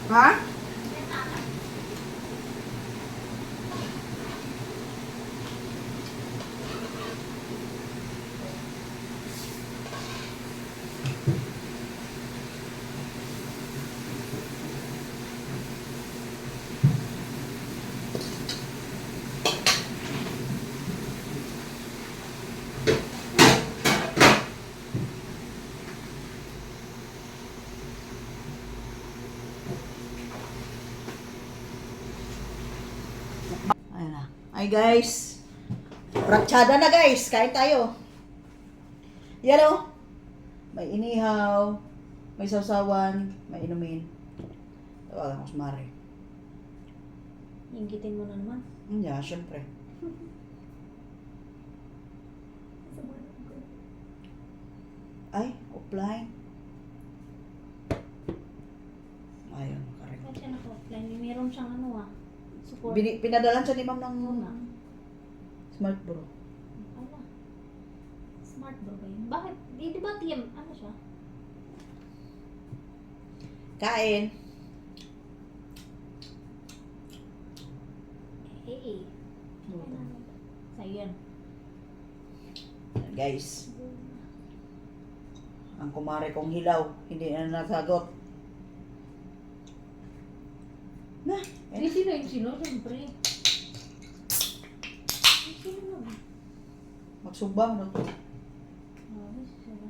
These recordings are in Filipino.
Ha? Ayun na. Ay guys. Ratsyada na guys. Kain tayo. Yan o. May inihaw. May sausawan. May inumin. Tawagan ko si Mare. Inggitin mo na naman. Yeah, syempre. Ay, offline. Ayun, correct. Bakit siya naka-offline? Meron siyang ano support. Pinadalan siya ni ma'am ng Ano? Smart Bro. Ala. Smart bro ba yun? Bakit? Di ba TM? Ano siya? Kain. Hey. Sa'yo yan. Guys, ang kumare kong hilaw, hindi na nasagot. Na, Eh, sino yung sino? Siyempre. Sino naman? magsubang na to. Sino?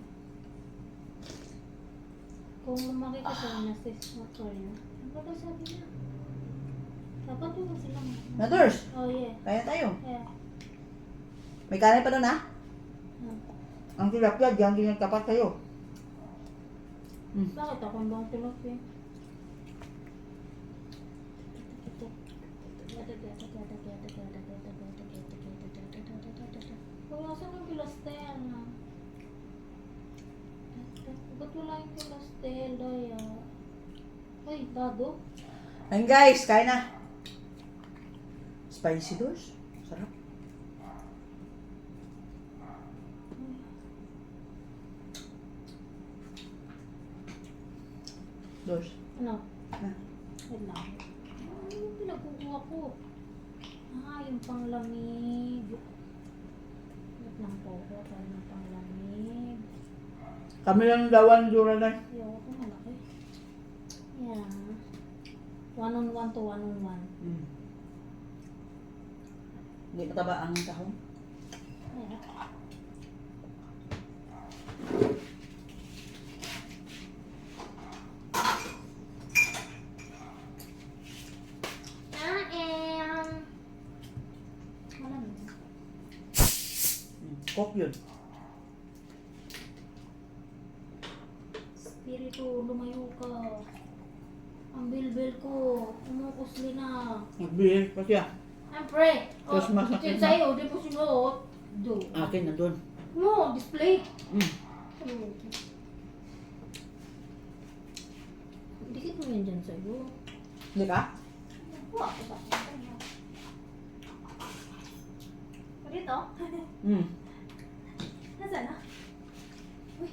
Kung makita sa niya, sis, sorry. Ano ba daw sabi niya? Dapat yung sila. Mothers, Oh, yeah. kaya tayo. Yeah. May kanin pa doon ha? Hmm. Ang tilapia, diyan din yung tapat sa'yo. Bakit ako ang bang tilapia? Kung asan yung pilastel na? Ba't wala yung pilastel? Daya. Ay, dado. Ayun guys, kain na. Spicy doors. Sarap. Doors. Ano? Na. Wait lang. Ano yung pinagkukuha ko? Yung panglamig. Wait lang po. Kaya yung panglamig. Kami lang dawan dura na. Ayoko ito malaki. Yeah. 1-on-1 to 1-on-1. Hindi mataba ang kahon. Yeah. Coke yun. Spirito, lumayo ka. Ang bilbil ko, umukusli na. Magbihis pa siya. Siyempre, Tapos masakit yun na. sa'yo, di po sinuot. Do. Akin na doon. No, display. Dikit mo yan dyan sa'yo. Hindi ka? Kuha ko sa akin. Dito? Nasaan na? Uy.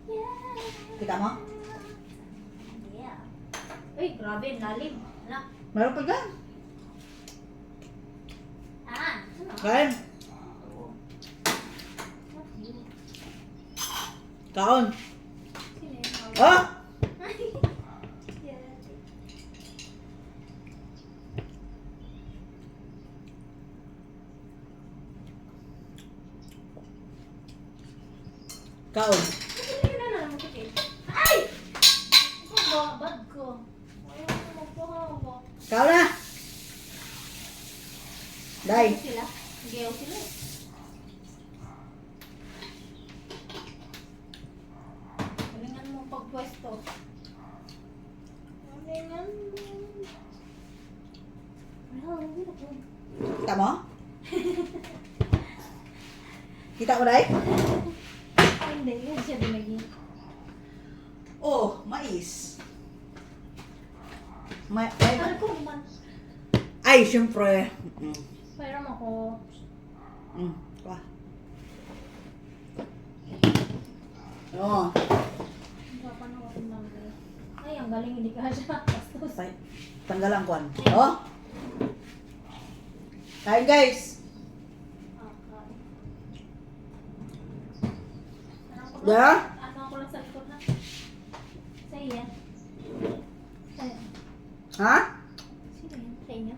Yeah. Kita mo? Yeah. Uy, grabe, lalim. Anak. Meron pa dyan. Ano? Kain. Kaon. Sino yun? Oh! Yeah. Kaon. Ay! Ito ba? Bad ko. Ayaw ko magpahawak. Kaon na! Day. Sila? Gayaw sila eh. Galingan mo pagpwesto. Galingan mo. Wala, hindi na po. Kita mo? Kita mo, Day? Hindi, yan siya binigyan. Oh, mais. Sabi ko naman, Ay, syempre. mayroon ako. Pa. Oh. Papanoorin lang guys. Ay, ang galing, hindi ka siya. Bastos. Tanggalan ko. Oh. Kain guys. Yeah? Ano ako lang sa likod na. Sa iya. Ha? Sino yan? Sa inyo?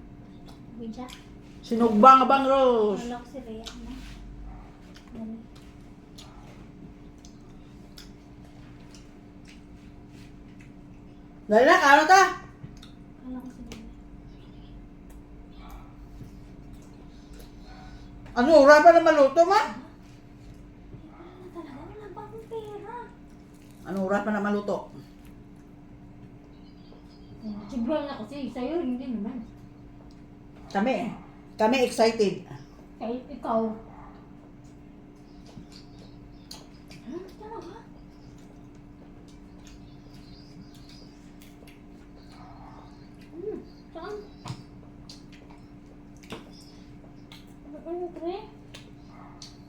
Widya? Sinugbang abang Rose. Wala ko si Rhea. Ano? Ano? Dali na, kano ta? Wala ko si Rhea. Ano, oras pa na maluto, ma? Wala na talaga. Wala pa akong pera. Ano, oras pa na maluto? Sobrang na kasi. Sa'yo, hindi naman. Kami excited. Kahit ikaw. Talaga? Saan? Ano, pre?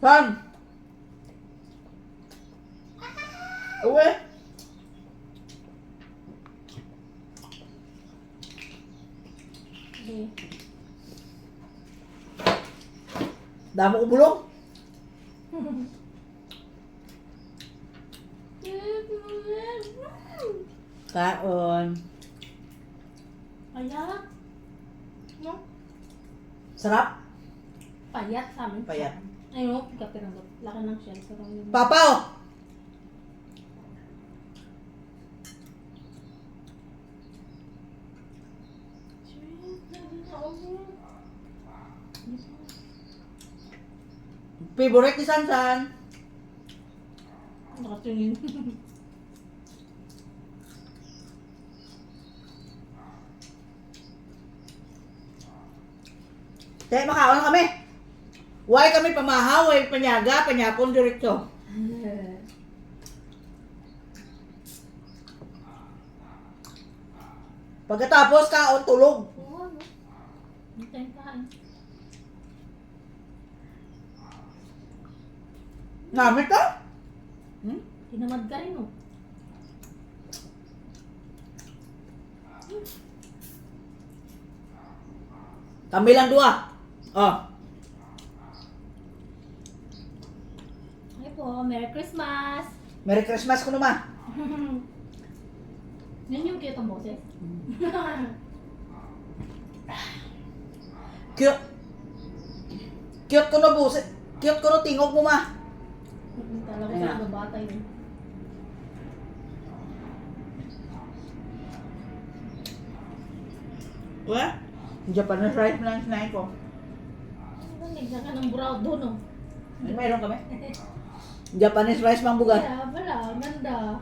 Saan? Uwi? Hindi. Damo ko bulong? Kaon. Payat. No? Sarap? Payat sa amin. Payat. Ay, no. Kapirang laki ng shell. Pero yung... Papa, oh! Favorite ni Sansan? Nakatingin. Te, makaon kami. Huwag kami pamahaw, huwag panyaga, panyapon diretso. Pagkatapos kaon, tulog. Oo, ano? Hintayin kain. Ngamit ka? Hmm? Tinamad ka rin, oh. Kami lang dua. Oh. Ay po, Merry Christmas! Merry Christmas ko naman. Yan yung cute ang boses. Cute. Cute ko na buset. Cute ko na tingog mo ma. Talaga Ayan. sa bata yun. What? Japanese rice lang sinain ko. Nagsa ka ng brown doon, oh. Ay, mayroon kami. Japanese rice mang bugat. Kaya pala, ganda.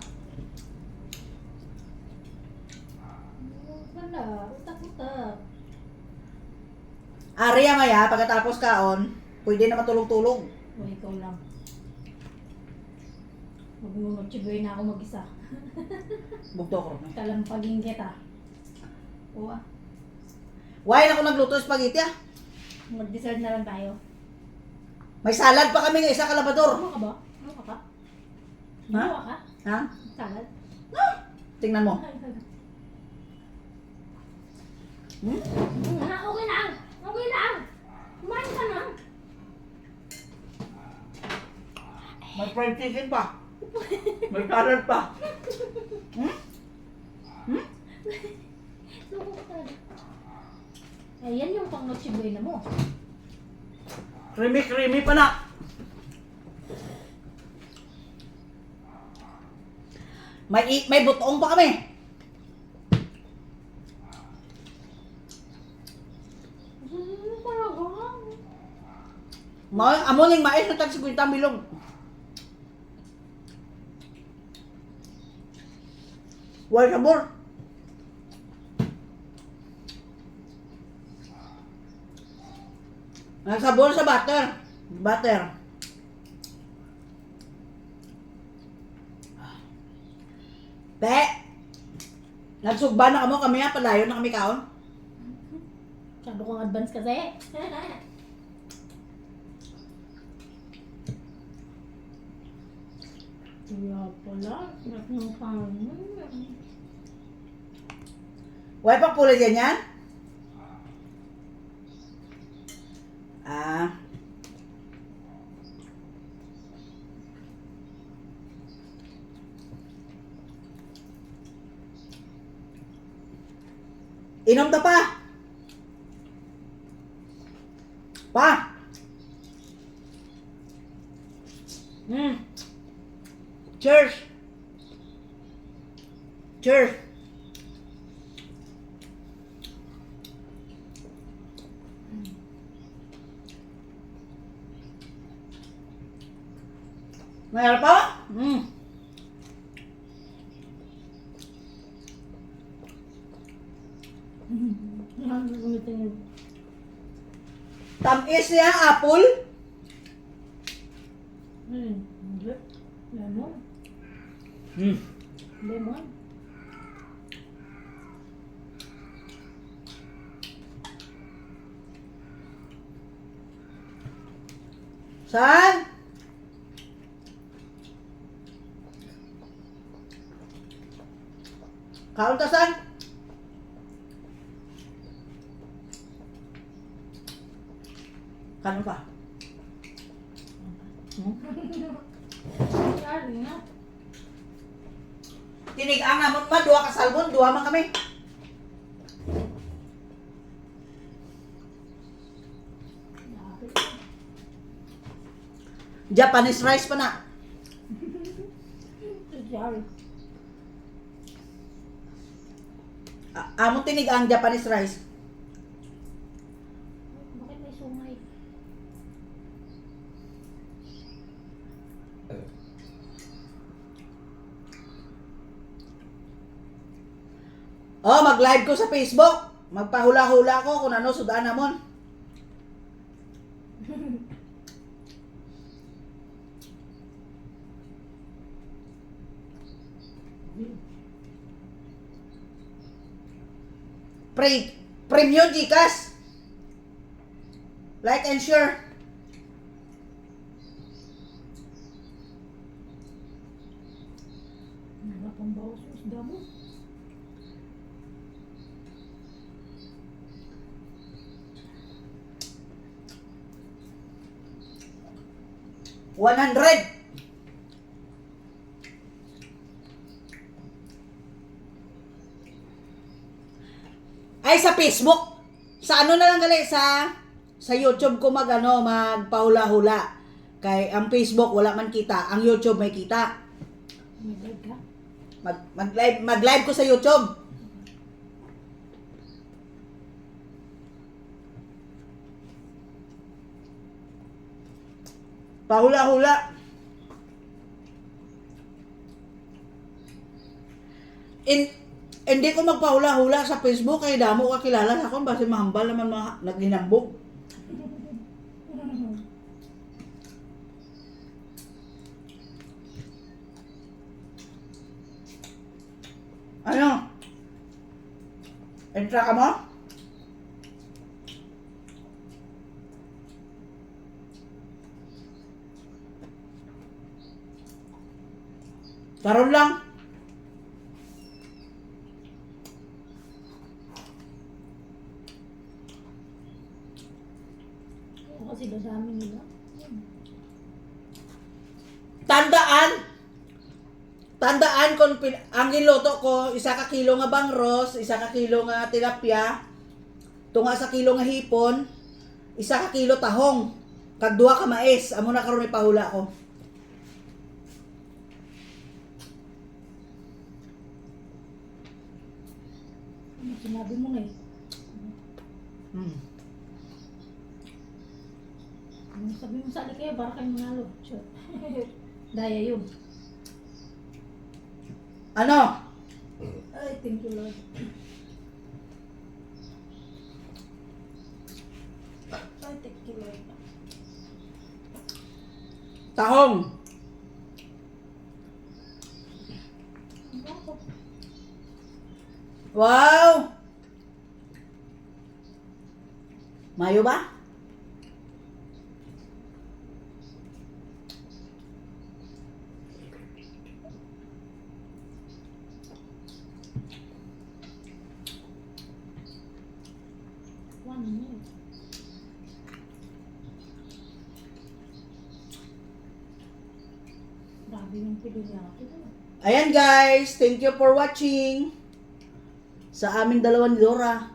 Ganda, utak-utak. Ariya maya, pagkatapos kaon, pwede na matulog-tulog. O, ikaw lang. Mag-chiboy na ako mag-isa. Bugto ko. Kalampagin kita. Oo ah. Why na ako nagluto ng spaghetti ah? Mag-dessert na lang tayo. May salad pa kami ng isa kalabador. Ano ka ba? Ano ka pa? Ha? Ano ka? Ha? Salad? Tingnan mo. Hmm? Okay lang! Okay lang! Kumain ka na! May fried chicken pa. May salad pa. Hmm? Hmm? Suko ka talaga. Ayan yung pang nochibuena mo. Creamy pa na. May butong pa kami. Amoning mais na tag 50 milong. Wal sabor. Ang sabor sa butter. Butter. Be! Nagsugba na kamo kami ha, palayo na kami kaon. Masyado kong advance kasi. Kaya pala, sarap ng kanin. Huwag pang pula dyan yan? Ah. Inom ta pa. Pa. Cheers. Cheers. Mayroon pa? Tamis niya, apple. Hindi. Lemon. Lemon. Saan? Kaon ka saan? Kanon ka? Sorry na. Tinigang namon ma, duha ka salmon, duha man kami. Japanese rice pa na. Sorry. Among tinigang Japanese rice. Bakit may sungay? Oh, mag-live ko sa Facebook. Magpahula-hula ko kung ano sudan namon. Premium Gcash. Like and share. Nagapambawas yung isda mo. $100. Ay, sa Facebook. Sa ano na lang gali, sa YouTube ko magpahula-hula. Kay ang Facebook wala man kita, ang YouTube may kita. May bag ka? Mag-live ko sa YouTube. Pahula-hula. Hindi ko magpahula-hula sa Facebook kay damo ka kilala sa akon base mahambal naman naghinambog. Ano? Entra ka mo? Karon lang. O kasi dadami nila. Tandaan kung ang giluto ko, 1 ka kilo nga bangros, 1 ka kilo nga tilapia, tunga sa kilo nga hipon, 1 ka kilo tahong, kag 2 ka mais, amo na karon ipahula ko. Ano sinabi mo na eh? Ano sabi mo sa kayo, para kayo manalo. Sure. Daya yun. Ano? Ay, thank you Lord. Ay, thank you Lord. Tahong. Bakit? Wow! Mayo ba? One minute. Grabe yung pinili ako. Ayan guys, thank you for watching. Sa aming dalawa ni Dora.